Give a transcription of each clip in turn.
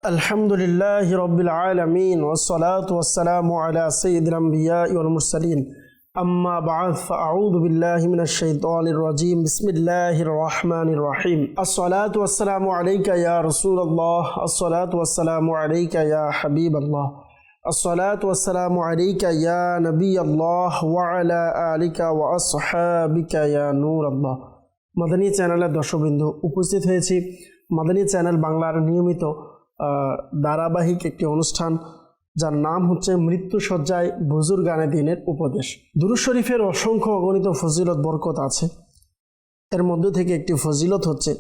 الحمد لله رب العالمين والصلاة والسلام على سيد الأنبياء والمرسلين أما بعد فأعوذ بالله من الشيطان الرجيم بسم الله الرحمن الرحيم الصلاة والسلام عليك يا رسول الله الصلاة والسلام عليك يا حبيب الله الصلاة والسلام عليك يا نبي الله وعلى آلك وأصحابك يا نور الله মাদানী চ্যানেলের দর্শকবৃন্দ উপস্থিত হয়েছি মাদানী চ্যানেল বাংলার নিয়মিত ধারাবাহিক একটি অনুষ্ঠান যার নাম হচ্ছে মৃত্যুসজ্জায় বুজুর্গানে দিনের উপদেশ। দুরূদ শরীফের অসংখ্য অগণিত ফজিলত বরকত আছে। এর মধ্যে থেকে একটি ফজিলত হচ্ছে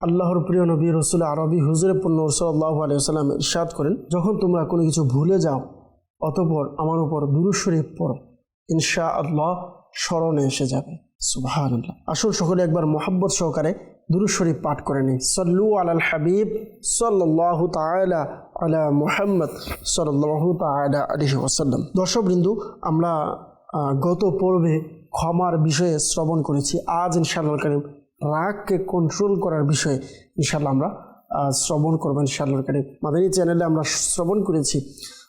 আল্লাহর প্রিয় নবী রাসূল আরবি হুজুরে পূর্ণ সাল্লাল্লাহু আলাইহি ওয়াসাল্লাম ইরশাদ করেন, যখন তোমরা কোনো কিছু ভুলে যাও অতঃপর আমার উপর দুরূদ শরীফ পড়ো, ইনশাআল্লাহ স্মরণে এসে যাবে। সুবহানাল্লাহ। আসুন সকলে একবার মোহাব্বত সহকারে দুরূদ শরীফ পাঠ করে নিই। সাল্লু আলাল হাবিব সাল্লাল্লাহু তাআলা আলা মুহাম্মদ সাল্লাল্লাহু তাআলা আলাইহি ওয়াসাল্লাম। দর্শকবৃন্দ, আমরা গত পর্বে ক্ষমার বিষয়ে শ্রবণ করেছি। আজ ইনশাআল্লাহ কারীম রাগকে কন্ট্রোল করার বিষয়ে ইনশাআল্লাহ আমরা শ্রবণ করব ইনশাআল্লাহ কারীম। মাদানী চ্যানেলে আমরা শ্রবণ করেছি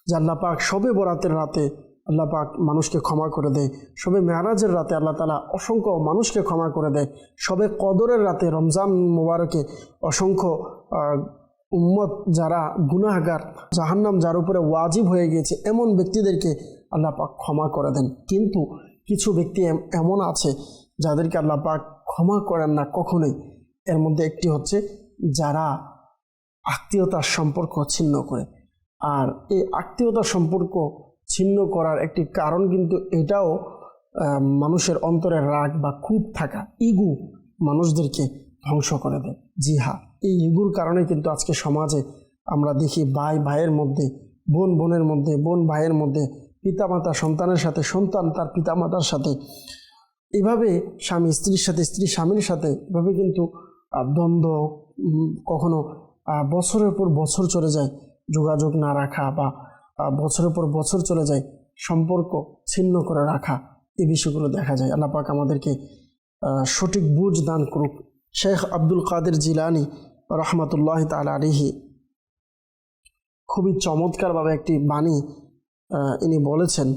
যে আল্লাহ পাক শবে বরাতের রাতে আল্লাহ পাক মানুষকে ক্ষমা করে দেয়, শবে মেরাজের রাতে আল্লাহ তাআলা অসংখ্য মানুষকে ক্ষমা করে দেয়, শবে কদরের রাতে রমজান মোবারকে অসংখ্য উম্মত যারা গুনাহগার, জাহান্নাম যার উপরে ওয়াজিব হয়ে গিয়েছে এমন ব্যক্তিদেরকে আল্লাহ পাক ক্ষমা করে দেন। কিন্তু কিছু ব্যক্তি এমন আছে যাদেরকে আল্লাহ পাক ক্ষমা করেন না কখনোই। এর মধ্যে একটি হচ্ছে যারা আত্মীয়তার সম্পর্ক ছিন্ন করে। আর এই আত্মীয়তার সম্পর্ক ছিন্ন করার একটি কারণ কিন্তু এটাও মানুষের অন্তরে রাগ বা ক্ষোভ থাকা, ইগু মানুষদেরকে ধ্বংস করে দেয়। জি হ্যাঁ, এই ইগুর কারণে কিন্তু আজকে সমাজে আমরা দেখি ভাই ভাইয়ের মধ্যে, বোন বোনের মধ্যে, বোন ভাইয়ের মধ্যে, পিতামাতা সন্তানের সাথে, সন্তান তার পিতামাতার সাথে, এভাবে স্বামী স্ত্রীর সাথে, স্ত্রী স্বামীর সাথে, এভাবে কিন্তু দ্বন্দ্ব, কখনো বছরের পর বছর চলে যায় যোগাযোগ না রাখা, বা বছরের পর বছর চলে যায় সম্পর্ক ছিন্ন করে রাখা, এই বিষয়গুলো দেখা যায়। আল্লাহ পাক আমাদেরকে সঠিক বুঝ দান করুক। শেখ আব্দুল কাদের জিলানী রহমাতুল্লাহি তাআলা আলাইহি খুবই চমৎকারভাবে একটি বাণী ইনি বলেছেন,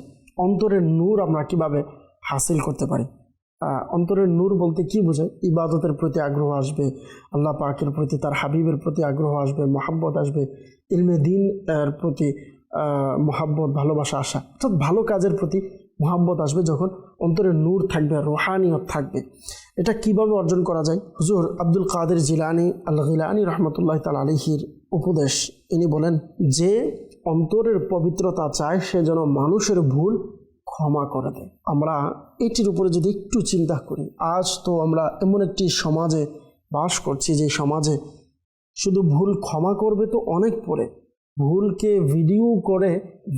অন্তরের নূর আমরা কিভাবে হাসিল করতে পারি। অন্তরের নূর বলতে কি বোঝায়? ইবাদতের প্রতি আগ্রহ আসবে, আল্লাহ পাকের প্রতি, তার হাবিবের প্রতি আগ্রহ আসবে, মহাব্বত আসবে, ইলমে দ্বীন এর প্রতি মহাব্বত, ভালোবাসা আসা, অর্থাৎ ভালো কাজের প্রতি মহাব্বত আসবে যখন অন্তরে নূর থাকবে, রুহানিয়ত থাকবে। এটা কিভাবে অর্জন করা যায়? হুজুর আব্দুল কাদের জিলানী আল গিলানী রহমতুল্লাহ তাআলা আলাইহির উপদেশ, ইনি বলেন যে অন্তরের পবিত্রতা চায় সে যেন মানুষের ভুল ক্ষমা করে দেয়। আমরা এটির উপরে যদি একটু চিন্তা করি, আজ তো আমরা এমন একটি সমাজে বাস করছি যে সমাজে শুধু ভুল ক্ষমা করবে তো অনেক পরে, ভুলকে ভিডিও করে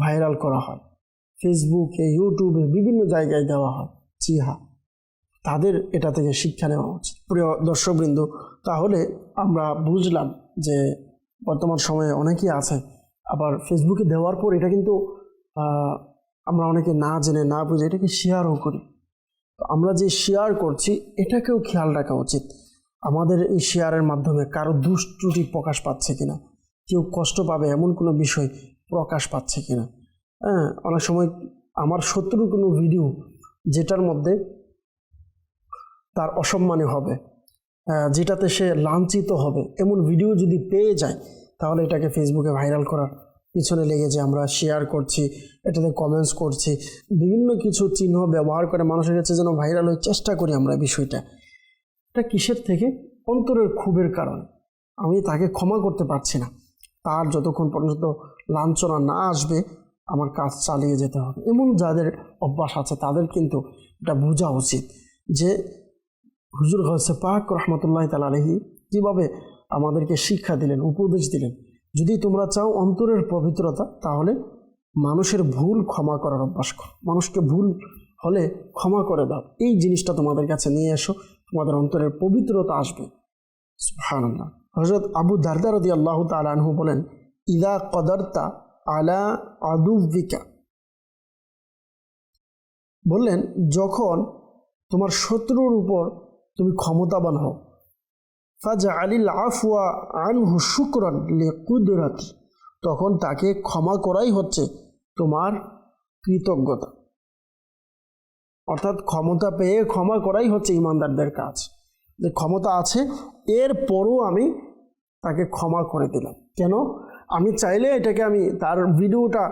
ভাইরাল করা হয়, ফেসবুকে, ইউটিউবে, বিভিন্ন জায়গায় দেওয়া হয়। জি হ্যাঁ, তাদের এটা থেকে শিক্ষা নেওয়া উচিত। প্রিয় দর্শকবৃন্দ, তাহলে আমরা বুঝলাম যে বর্তমান সময়ে অনেকেই আছে আবার ফেসবুকে দেওয়ার পর এটা কিন্তু আমরা অনেকে না জেনে না বুঝে এটাকে শেয়ারও করি। তো আমরা যে শেয়ার করছি এটাকেও খেয়াল রাখা উচিত, আমাদের এই শেয়ারের মাধ্যমে কারো দুষ্ত্রুটি প্রকাশ পাচ্ছে কিনা, কেউ কষ্ট পাবে এমন কোনো বিষয় প্রকাশ পাচ্ছে কিনা। অনেক সময় আমার শত্রুর কোনো ভিডিও যেটার মধ্যে তার অসম্মানী হবে, যেটাতে সে লাঞ্ছিত হবে, এমন ভিডিও যদি পেয়ে যায় তাহলে এটাকে ফেসবুকে ভাইরাল করার পিছনে লেগে যে আমরা শেয়ার করছি, এটাতে কমেন্টস করছি, বিভিন্ন কিছু চিহ্ন ব্যবহার করে মানুষের কাছে যেন ভাইরাল হয়ে চেষ্টা করি আমরা বিষয়টা। এটা কিসের থেকে? অন্তরের ক্ষোভের কারণে। আমি তাকে ক্ষমা করতে পারছি না, তার যতক্ষণ পর্যন্ত লাঞ্ছনা না আসবে আমার কাজ চালিয়ে যেতে হবে। এমন যাদের অভ্যাস আছে তাদের কিন্তু এটা বোঝা উচিত যে হুজুর গাউসে পাক রহমতুল্লাহি তাআলা আলাইহি কীভাবে আমাদেরকে শিক্ষা দিলেন, উপদেশ দিলেন। যদি তোমরা চাও অন্তরের পবিত্রতা, তাহলে মানুষের ভুল ক্ষমা করার অভ্যাস করো, মানুষকে ভুল হলে ক্ষমা করে দাও। এই জিনিসটা তোমাদের কাছে নিয়ে এসো, তোমাদের অন্তরের পবিত্রতা আসবে। সুবহানাল্লাহ। হযরত আবু দারদা রাদিয়াল্লাহু তাআলা আনহু বলেন, ইযা কদারতা আলা আদুবিকা, বললেন যখন তোমার শত্রুর উপর তুমি ক্ষমতাবান হও, ফাজআলিল আফওয়া আনহু শুকরান লিকুদরাতি, তখন তাকে ক্ষমা করাই হচ্ছে তোমার কৃতজ্ঞতা। অর্থাৎ ক্ষমতা পেয়ে ক্ষমা করাই হচ্ছে ইমানদারদের কাজ। যে ক্ষমতা আছে এরপরও আমি তাকে ক্ষমা করে দিলাম। কেন? আমি চাইলে এটাকে আমি তার ভিডিওটা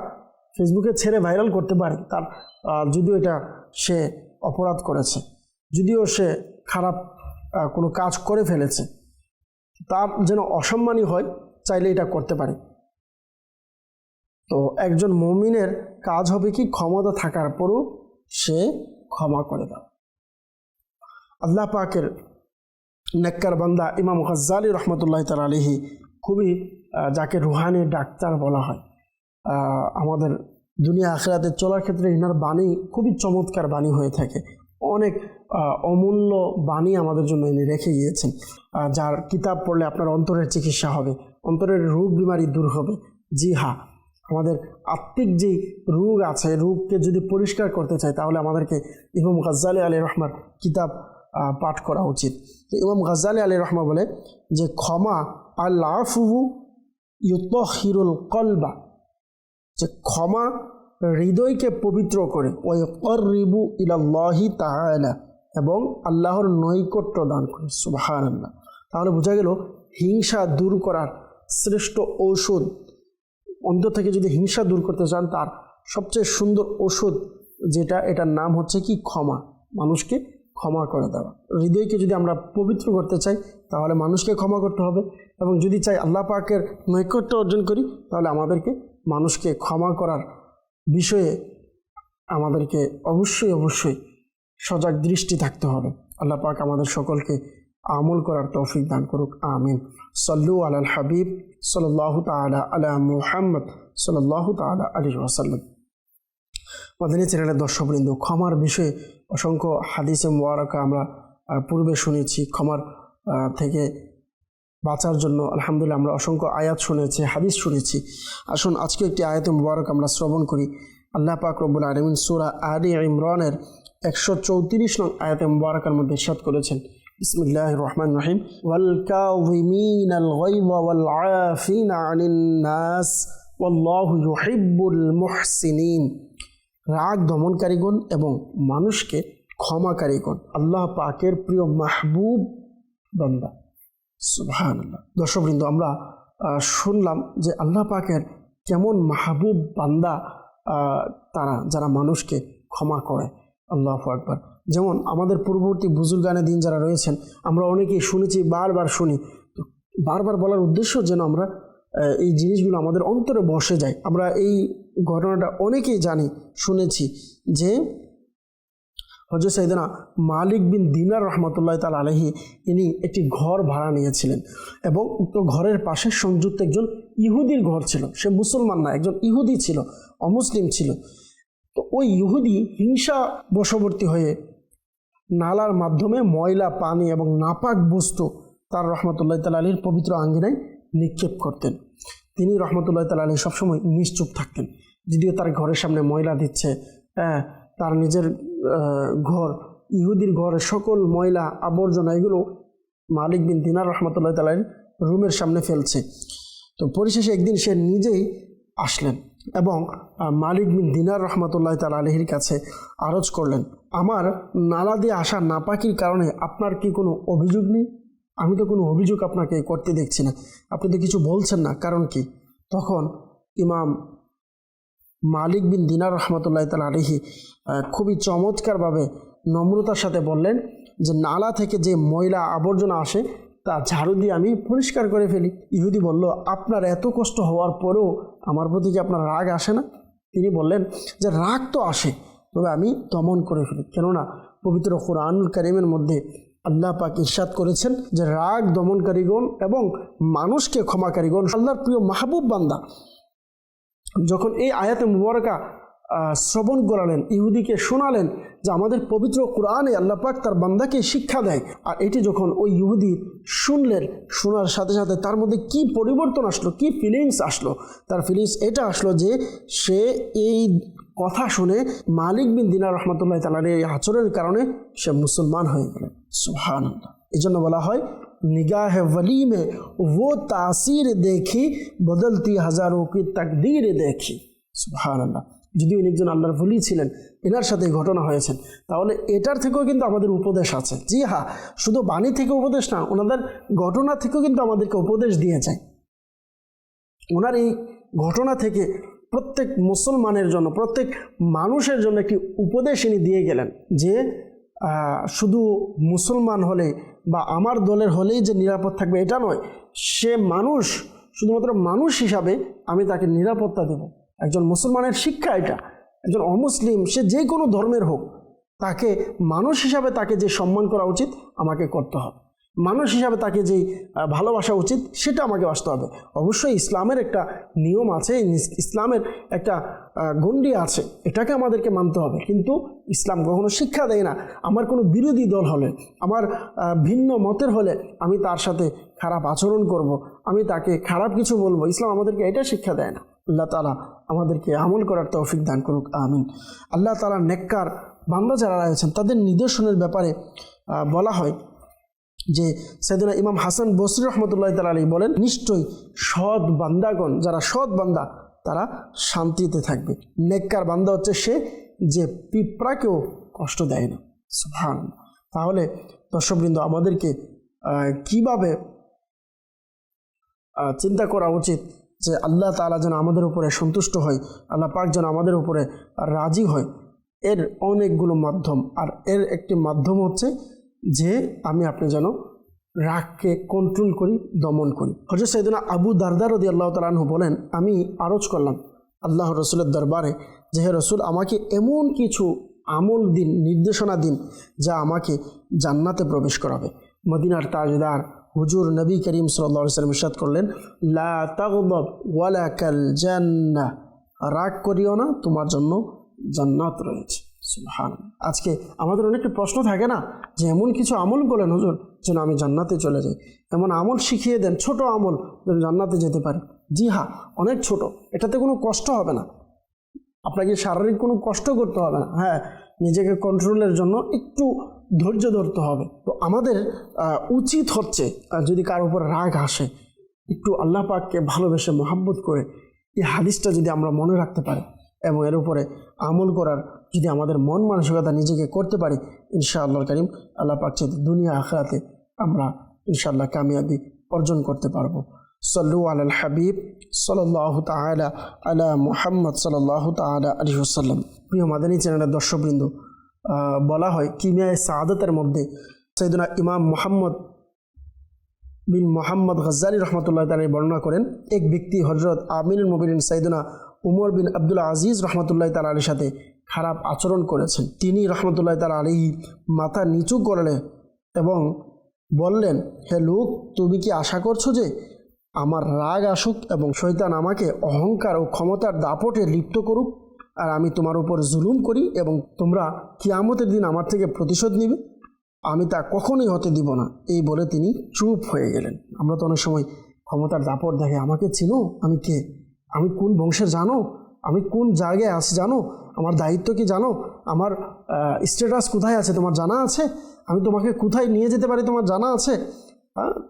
ফেসবুকে ছেড়ে ভাইরাল করতে পারি, তার যদিও এটা সে অপরাধ করেছে, যদিও সে খারাপ কোনো কাজ করে ফেলেছে, তার যেন অসম্মানী হয়, চাইলে এটা করতে পারি। তো একজন মুমিনের কাজ হবে কি, ক্ষমতা থাকার পরও সে ক্ষমা করে দাও। আল্লাহ পাকের নেককার বান্দা ইমাম গাজ্জালী রহমতুল্লাহ তাআলা আলাইহি খুবই, যাকে রুহানি ডাক্তার বলা হয়, আমাদের দুনিয়া আখিরাতে চলার ক্ষেত্রে ইনার বাণী খুবই চমৎকার বাণী হয়ে থাকে। অনেক অমূল্য বাণী আমাদের জন্য ইনি রেখে গিয়েছেন, যার কিতাব পড়লে আপনার অন্তরের চিকিৎসা হবে, অন্তরের রোগ বিমারি দূর হবে। জি হ্যাঁ, আমাদের আত্মিক যে রোগ আছে, রোগকে যদি পরিষ্কার করতে চাই তাহলে আমাদেরকে ইমাম গাজ্জালী আলাইহির রহমার কিতাব পাঠ করা উচিত। তো ইমাম গাজ্জালী আলাইহির রহমা বলে যে ক্ষমা আল আফু ইউতাহিরুল কলবা, যে ক্ষমা হৃদয়কে পবিত্র করে, ওয়ায়ুকাররিবু ইলাল্লাহি তাআলা, এবং আল্লাহর নৈকট্য দান করে। সুবহানাল্লাহ। তাহলে বোঝা গেল হিংসা দূর করার শ্রেষ্ঠ ঔষধ, অন্তর থেকে যদি হিংসা দূর করতে চান তার সবচেয়ে সুন্দর ওষুধ যেটা, এটার নাম হচ্ছে কি ক্ষমা। মানুষকে ক্ষমা করে দেওয়া। হৃদয়কে যদি আমরা পবিত্র করতে চাই তাহলে মানুষকে ক্ষমা করতে হবে, এবং যদি চাই আল্লাহ পাকের নৈকট্য অর্জন করি তাহলে আমাদেরকে মানুষকে ক্ষমা করার বিষয়ে আমাদেরকে অবশ্যই সজাগ দৃষ্টি থাকতে হবে। আল্লাহ পাক আমাদের সকলকে আমল করার তৌফিক দান করুক। আমিন। সাল্লু আলাল হাবিব সাল্লাল্লাহু তাআলা আলা মুহাম্মদ সাল্লাল্লাহু তাআলা আলাইহি ওয়াসাল্লাম। মাদানী চ্যানেলের দর্শকবৃন্দ, ক্ষমার বিষয়ে অসংখ্য হাদিসে মুবারাকা আমরা পূর্বে শুনেছি। ক্ষমার থেকে বাঁচার জন্য আলহামদুলিল্লাহ আমরা অসংখ্য আয়াত শুনেছি, হাদিস শুনেছি। আসুন আজকে একটি আয়াতে মুবারক আমরা শ্রবণ করি। আল্লাহ পাক রব্বুল আলামিন সূরা আলে ইমরানের 134 নং আয়াতে মুবারকার মধ্যে ইরশাদ করেছেন, বিসমিল্লাহির রহমানির রহিম, ওয়াল কাযিমিনাল গায়যা ওয়াল আফিনা আনিন নাস ওয়াল্লাহু ইউহিব্বুল মুহসিনিন। রাগ দমনকারীগণ এবং মানুষকে ক্ষমাকারীগণ আল্লাহ পাকের প্রিয় মাহবুব বান্দা। সুবহানাল্লাহ। দর্শকবৃন্দ, আমরা শুনলাম যে আল্লাহ পাকের কেমন মাহবুব বান্দা তারা, যারা মানুষকে ক্ষমা করে। আল্লাহু আকবার। যেমন আমাদের পূর্ববর্তী বুজুর্গানে দিন যারা রয়েছেন, আমরা অনেকেই শুনেছি, বারবার শুনি। তো বারবার বলার উদ্দেশ্য যেন আমরা এই জিনিসগুলো আমাদের অন্তরে বসে যায়। আমরা এই ঘটনাটা অনেকেই জানি, শুনেছি যে হযরত সাইয়েদনা মালিক বিন দিনার রহমতুল্লাহ তাআলা আলাইহি ইনি একটি ঘর ভাড়া নিয়েছিলেন, এবং উক্ত ঘরের পাশে সংযুক্ত একজন ইহুদির ঘর ছিল। সে মুসলমান না, একজন ইহুদি ছিল, অমুসলিম ছিল। তো ওই ইহুদি হিংসা বশবর্তী হয়ে নালার মাধ্যমে ময়লা পানি এবং নাপাক বস্তু তার রহমতুল্লাহ তাআলা আলাইহির পবিত্র আঙ্গিনায় নিক্ষেপ করতেন। তিনি রহমতুল্লাহ তাআলা আলাইহি সবসময় নিশ্চুপ থাকতেন, যদিও তার ঘরের সামনে ময়লা দিচ্ছে, তার নিজের ঘর, ইহুদির ঘরের সকল ময়লা আবর্জনা এগুলো মালিক বিন দিনার রহমতুল্লাহ তাআলা রুমের সামনে ফেলছে। তো পরিশেষে একদিন সে নিজেই আসলেন এবং মালিক বিন দিনার রহমতুল্লাহ তাআলা আলাইহির কাছে আরজ করলেন, আমার নালা দিয়ে আসা নাপাকির কারণে আপনার কি কোনো অভিযোগ নেই? আমি তো কোনো অভিযোগ আপনাকে করতে দেখছি না, আপনি তো কিছু বলছেন না, কারণ কি? তখন ইমাম মালিক বিন দিনার রহমতুল্লাহ তাআলা আলাইহি খুবই চমৎকারভাবে নম্রতার সাথে বললেন যে নালা থেকে যে ময়লা আবর্জনা আসে তা ঝাড়ু দিয়ে আমি পরিষ্কার করে ফেলি। ইহুদি বলল, আপনার এত কষ্ট হওয়ার পরেও আমার প্রতি কি আপনার রাগ আসে না? তিনি বললেন যে রাগ তো আসে, তবে আমি দমন করে ফেলি, কেননা পবিত্র কুরআনুল কারীমের মধ্যে আল্লাহ পাক ইরশাদ করেছেন যে রাগ দমনকারীগণ এবং মানুষকে ক্ষমাকারীগণ আল্লাহর প্রিয় মাহবুব বান্দা। যখন এই আয়াতে মুবারকা শ্রবণ করালেন, ইহুদিকে শোনালেন যে আমাদের পবিত্র কোরআনে আল্লাহ পাক তার বান্দাকে শিক্ষা দেয়, আর এটি যখন ওই ইহুদি শুনলেন, শোনার সাথে সাথে তার মধ্যে কি পরিবর্তন আসলো, কি ফিলিংস আসলো? তার ফিলিংস এটা আসলো যে সে এই কথা শুনে মালিক বিন দিনার রহমতুল্লাহ তাআলার এই আচরণের কারণে সে মুসলমান হয়ে গেলেন। সুবহানাল্লাহ। এই জন্য বলা হয় निगाह वली में वो तासीर देखी बदलती हज़ारों की तकदीर देखी। সুবহানাল্লাহ। যদিও ইনি একজন আল্লাহর ওলি ছিলেন, এনার সাথে এই ঘটনা হয়েছে, তাহলে এটার থেকেও কিন্তু আমাদের উপদেশ আছে। জি হ্যাঁ, শুধু বাণী থেকে উপদেশ না, ওনাদের ঘটনা থেকেও কিন্তু আমাদেরকে উপদেশ দিয়ে যায়। ওনার এই ঘটনা থেকে প্রত্যেক মুসলমানের জন্য, প্রত্যেক মানুষের জন্য একটি উপদেশ ইনি দিয়ে গেলেন যে শুধু মুসলমান হলে বা আমার দলের হলেই যে নিরাপদ থাকবে এটা নয়, সে মানুষ, শুধুমাত্র মানুষ হিসাবে আমি তাকে নিরাপত্তা দেব। একজন মুসলমানের শিক্ষা এটা। একজন অমুসলিম সে যে কোনো ধর্মের হোক, তাকে মানুষ হিসাবে তাকে যে সম্মান করা উচিত আমাকে করতে হবে, মানুষ হিসাবে তাকে যেই ভালোবাসা উচিত সেটা আমাকে বাসতে হবে। অবশ্যই ইসলামের একটা নিয়ম আছে, ইসলামের একটা গণ্ডি আছে, এটাকে আমাদেরকে মানতে হবে। কিন্তু ইসলাম কখনো শিক্ষা দেয় না আমার কোনো বিরোধী দল হলে, আমার ভিন্ন মতের হলে আমি তার সাথে খারাপ আচরণ করব, আমি তাকে খারাপ কিছু বলবো। ইসলাম আমাদেরকে এটা শিক্ষা দেয় না। আল্লাহ তাআলা আমাদেরকে আমল করার তৌফিক দান করুক, আমিন। আল্লাহ তাআলা নেককার বান্দা যারা রয়েছেন তাদের নিদর্শনের ব্যাপারে বলা হয় যে সাইয়েদনা ইমাম হাসান বসরি রহমতুল্লাহ তাআলা আলাইহি বলেন, নিশ্চয়ই সৎ বান্দাগণ, যারা সৎ বান্দা তারা শান্তিতে থাকবে। নেককার বান্দা হচ্ছে সে যে পিঁপড়াকেও কষ্ট দেয় না। সুবহানাল্লাহ। তাহলে দর্শকবৃন্দ, আমাদেরকে কিভাবে চিন্তা করা উচিত যে আল্লাহ তাআলা যেন আমাদের উপরে সন্তুষ্ট হয়, আল্লাহ পাক যেন আমাদের উপরে রাজি হয়। এর অনেকগুলো মাধ্যম, আর এর একটি মাধ্যম হচ্ছে যে আপনি যেন রাগকে কন্ট্রোল করি, দমন করি। হযরত সাইয়েদনা আবু দারদা রাদিয়াল্লাহু তাআলা আনহু বলেন, আমি আরজ করলাম আল্লাহ রসুলের দরবারে যে হে রসুল, আমাকে এমন কিছু আমল দিন, নির্দেশনা দিন যা আমাকে জান্নাতে প্রবেশ করাবে। মদিনার তাজদার হুজুর নবী করিম সাল্লাল্লাহু আলাইহি ওয়াসাল্লাম ইরশাদ করলেন, লা তাগদাব ওয়ালাকাল জান্নাহ, রাগ করিও না, তোমার জন্য জান্নাত রয়েছে। সুবহানাল্লাহ। আজকে আমাদের অনেকটা প্রশ্ন থাকে না যে এমন কিছু আমল বলেন হুজুর যেন আমি জান্নাতে চলে যাই, এমন আমল শিখিয়ে দেন, ছোট আমল যেন জান্নাতে যেতে পারি। জি হ্যাঁ, অনেক ছোট, এটাতে কোনো কষ্ট হবে না, আপনাকে শারীরিক কোনো কষ্ট করতে হবে না। হ্যাঁ, নিজেকে কন্ট্রোলের জন্য একটু ধৈর্য ধরতে হবে। তো আমাদের উচিত হচ্ছে যদি কার উপর রাগ আসে, একটু আল্লাহ পাককে ভালোবেসে মহাব্বত করে এই হাদিসটা যদি আমরা মনে রাখতে পারি এবং এর উপরে আমল করার যদি আমাদের মন মানসিকতা নিজেকে করতে পারি, ইনশাআল্লাহ কারীম আল্লাহ পাক চাইতে দুনিয়া আখিরাতে আমরা ইনশাআল্লাহ কামিয়াবি অর্জন করতে পারবো। সল্লু আলাল হাবিব সাল্লাল্লাহু তাআলা আলা মুহাম্মদ সাল্লাল্লাহু তাআলা আলাইহি ওয়াসাল্লাম। প্রিয় মাদানী চ্যানেলের দর্শকবৃন্দ, বলা হয় কিমিয়ায়ে সাআদাতের মধ্যে সাইয়েদনা ইমাম মুহাম্মদ বিন মুহাম্মদ গজ্জালী রহমতুল্লাহ তাআলা বর্ণনা করেন, এক ব্যক্তি হযরত আমিরুল মুমিনিন সাইয়েদনা উমর বিন আব্দুল আজিজ রহমতুল্লাহ তাআলা আলাইহির সাথে খারাপ আচরণ করেছেন। তিনি রহমতুল্লাহ তাআলা আলাইহি মাথা নিচু করলেন এবং বললেন, হে লোক, তুমি কি আশা করছো যে আমার রাগ আসুক এবং শয়তান আমাকে অহংকার ও ক্ষমতার দাপটে লিপ্ত করুক আর আমি তোমার উপর জুলুম করি এবং তোমরা কিয়ামতের দিন আমার থেকে প্রতিশোধ নিবে? আমি তা কখনোই হতে দিব না। এই বলে তিনি চুপ হয়ে গেলেন। আমরা তো অনেক সময় ক্ষমতার দাপট দেখে, আমাকে চিনো, আমি কে, আমি কোন বংশের জানো, আমি কোন জায়গায় আছি জানো, আমার দায়িত্ব কি জানো, আমার স্ট্যাটাস কোথায় আছে তোমার জানা আছে, আমি তোমাকে কোথায় নিয়ে যেতে পারি তোমার জানা আছে,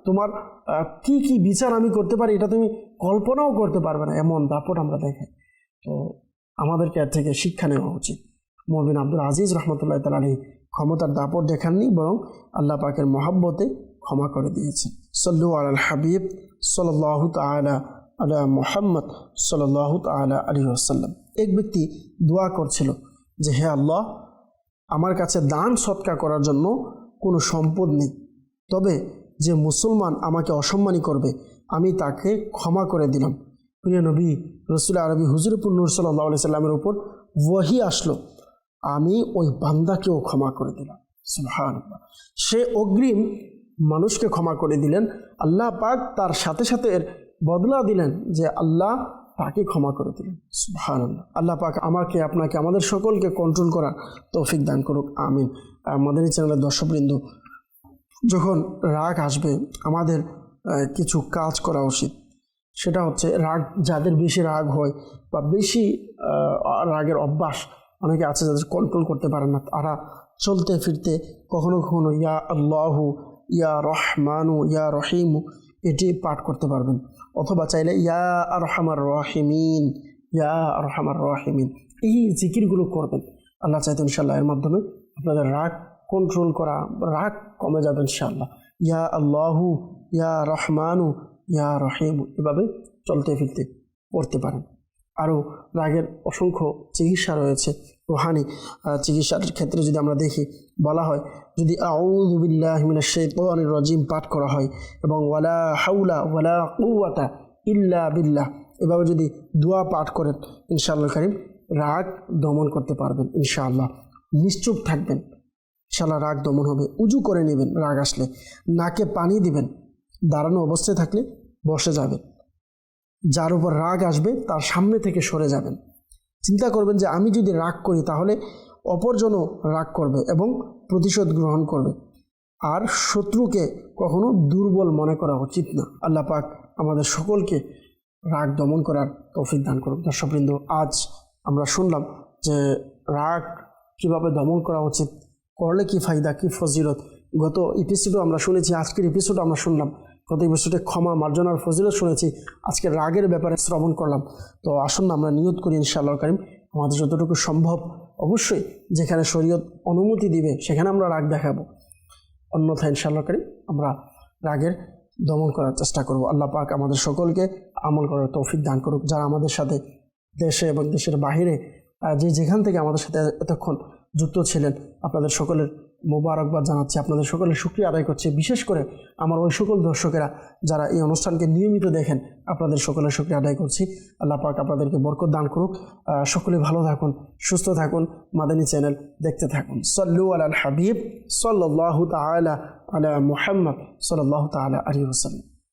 তোমার কি কি বিচার আমি করতে পারি এটা তুমি কল্পনাও করতে পারবে না, এমন দাপট আমরা দেখাই। তো আমাদেরকে এর থেকে শিক্ষা নেওয়া উচিত। উমর বিন আব্দুল আজিজ রহমতুল্লাহ তাআলা আলাইহি ক্ষমতার দাপট দেখাননি, বরং আল্লাহ পাকের মহব্বতে ক্ষমা করে দিয়েছেন। সল্লু আলাল হাবিব সাল্লাল্লাহু তাআলা আলা মুহাম্মদ সাল্লাল্লাহু তাআলা আলাইহি ওয়াসাল্লাম। এক ব্যক্তি দোয়া করছিল যে হে আল্লাহ, আমার কাছে দান সৎকার করার জন্য কোনো সম্পদ নেই, তবে যে মুসলমান আমাকে অসম্মানী করবে আমি তাকে ক্ষমা করে দিলাম। প্রিয় নবী রসুল আরবি হুজুরপুর নূর সাল্লাল্লাহু আলাইহি সাল্লামের উপর ওয়াহি আসলো, আমি ওই বান্দাকেও ক্ষমা করে দিলাম। সুবহানাল্লাহ। সে অগ্রিম মানুষকে ক্ষমা করে দিলেন, আল্লাহ পাক তার সাথে সাথে এর বদলা দিলেন যে আল্লাহ তাকে ক্ষমা করে দিলেন। সুবহানাল্লাহ। আল্লাহ পাক আমাকে, আপনাকে, আমাদের সকলকে কন্ট্রোল করার তৌফিক দান করুক, আমিন। আমাদের এই চ্যানেলের দর্শকবৃন্দ, যখন রাগ আসবে আমাদের কিছু কাজ করা উচিত। সেটা হচ্ছে রাগ, যাদের বেশি রাগ হয় বা বেশি রাগের অভ্যাস অনেকে আছে যাদের কন্ট্রোল করতে পারে না, তারা চলতে ফিরতে কখনো কখনো ইয়া আল্লাহু ইয়া রহমানু ইয়া রহিমু এটি পাঠ করতে পারবেন, অথবা চাইলে ইয়া আরহামার রাহিমিন, ইয়া আরহামার রাহিমিন এই জিকিরগুলো করবেন। আল্লাহ চাইতে ইনশাআল্লাহ এর মাধ্যমে আপনাদের রাগ কন্ট্রোল করা, রাগ কমে যাবে ইনশাআল্লাহ। ইয়া আল্লাহু ইয়া রহমানু ইয়া রহিমু এভাবে চলতে ফিরতে পড়তে পারেন। আরও রাগের অসংখ্য চিকিৎসা রয়েছে। রুহানি চিকিৎসার ক্ষেত্রে যদি আমরা দেখি, বলা হয় যদি আউযু বিল্লাহি মিনাশ শাইতানির রাজিম পাঠ করা হয় এবং ওয়ালা হাওলা ওয়ালা কুওয়াতা ইল্লা বিল্লাহ এভাবে যদি দোয়া পাঠ করেন, ইনশাআল্লাহ কারীম রাগ দমন করতে পারবেন ইনশাআল্লাহ। নিশ্চুপ থাকবেন, ইনশাআল্লাহ রাগ দমন হবে। উজু করে নেবেন, রাগ আসলে নাকে পানি দিবেন, দাঁড়ানো অবস্থায় থাকলে বসে যাবেন, যার উপর রাগ আসবে তার সামনে থেকে সরে যাবেন। চিন্তা করবেন যে আমি যদি রাগ করি তাহলে অপরজনও রাগ করবে এবং প্রতিশোধ গ্রহণ করবে, আর শত্রুকে কখনো দুর্বল মনে করা উচিত না। আল্লাহ পাক আমাদের সকলকে রাগ দমন করার তৌফিক দান করুন। দর্শকবৃন্দ, আজ আমরা শুনলাম যে রাগ কিভাবে দমন করা উচিত, করলে কি ফায়দা, কি ফজিলত। গত এপিসোডও আমরা শুনেছি, আজকের এপিসোডও আমরা শুনলাম। গত এপিসোডে ক্ষমা মার্জনার ফজিলত শুনেছি, আজকে রাগের ব্যাপারে শ্রবণ করলাম। তো আসুন আমরা নিয়ত করি ইনশাআল্লাহ কারীম আমাদের যতটুকু সম্ভব, অবশ্যই যেখানে শরীয়ত অনুমতি দিবে সেখানে আমরা রাগ দেখাবো, অন্যথায় ইনশাআল্লাহ কারীম আমরা রাগের দমন করার চেষ্টা করব। আল্লাহ পাক আমাদের সকলকে আমল করার তৌফিক দান করুক। যারা আমাদের সাথে দেশে এবং দেশের বাহিরে যেখান থেকে আমাদের সাথে এতক্ষণ যুক্ত ছিলেন, আপনাদের সকলের মোবারকবাদ জানাচ্ছি, আপনাদের সকলের শুকরিয়া আদায় করছি। বিশেষ করে আমার ওই সকল দর্শকেরা যারা এই অনুষ্ঠানকে নিয়মিত দেখেন, আপনাদের সকলের শুকরিয়া আদায় করছি। আল্লাহ পাক আপনাদেরকে বরকত দান করুক। সকলে ভালো থাকুন, সুস্থ থাকুন, মাদানী চ্যানেল দেখতে থাকুন। সাল্লু আলাল হাবিব সাল্লাল্লাহু তাআলা আলা মুহাম্মদ সাল্লাল্লাহু তাআলা আলাইহি ওয়াসাল্লাম।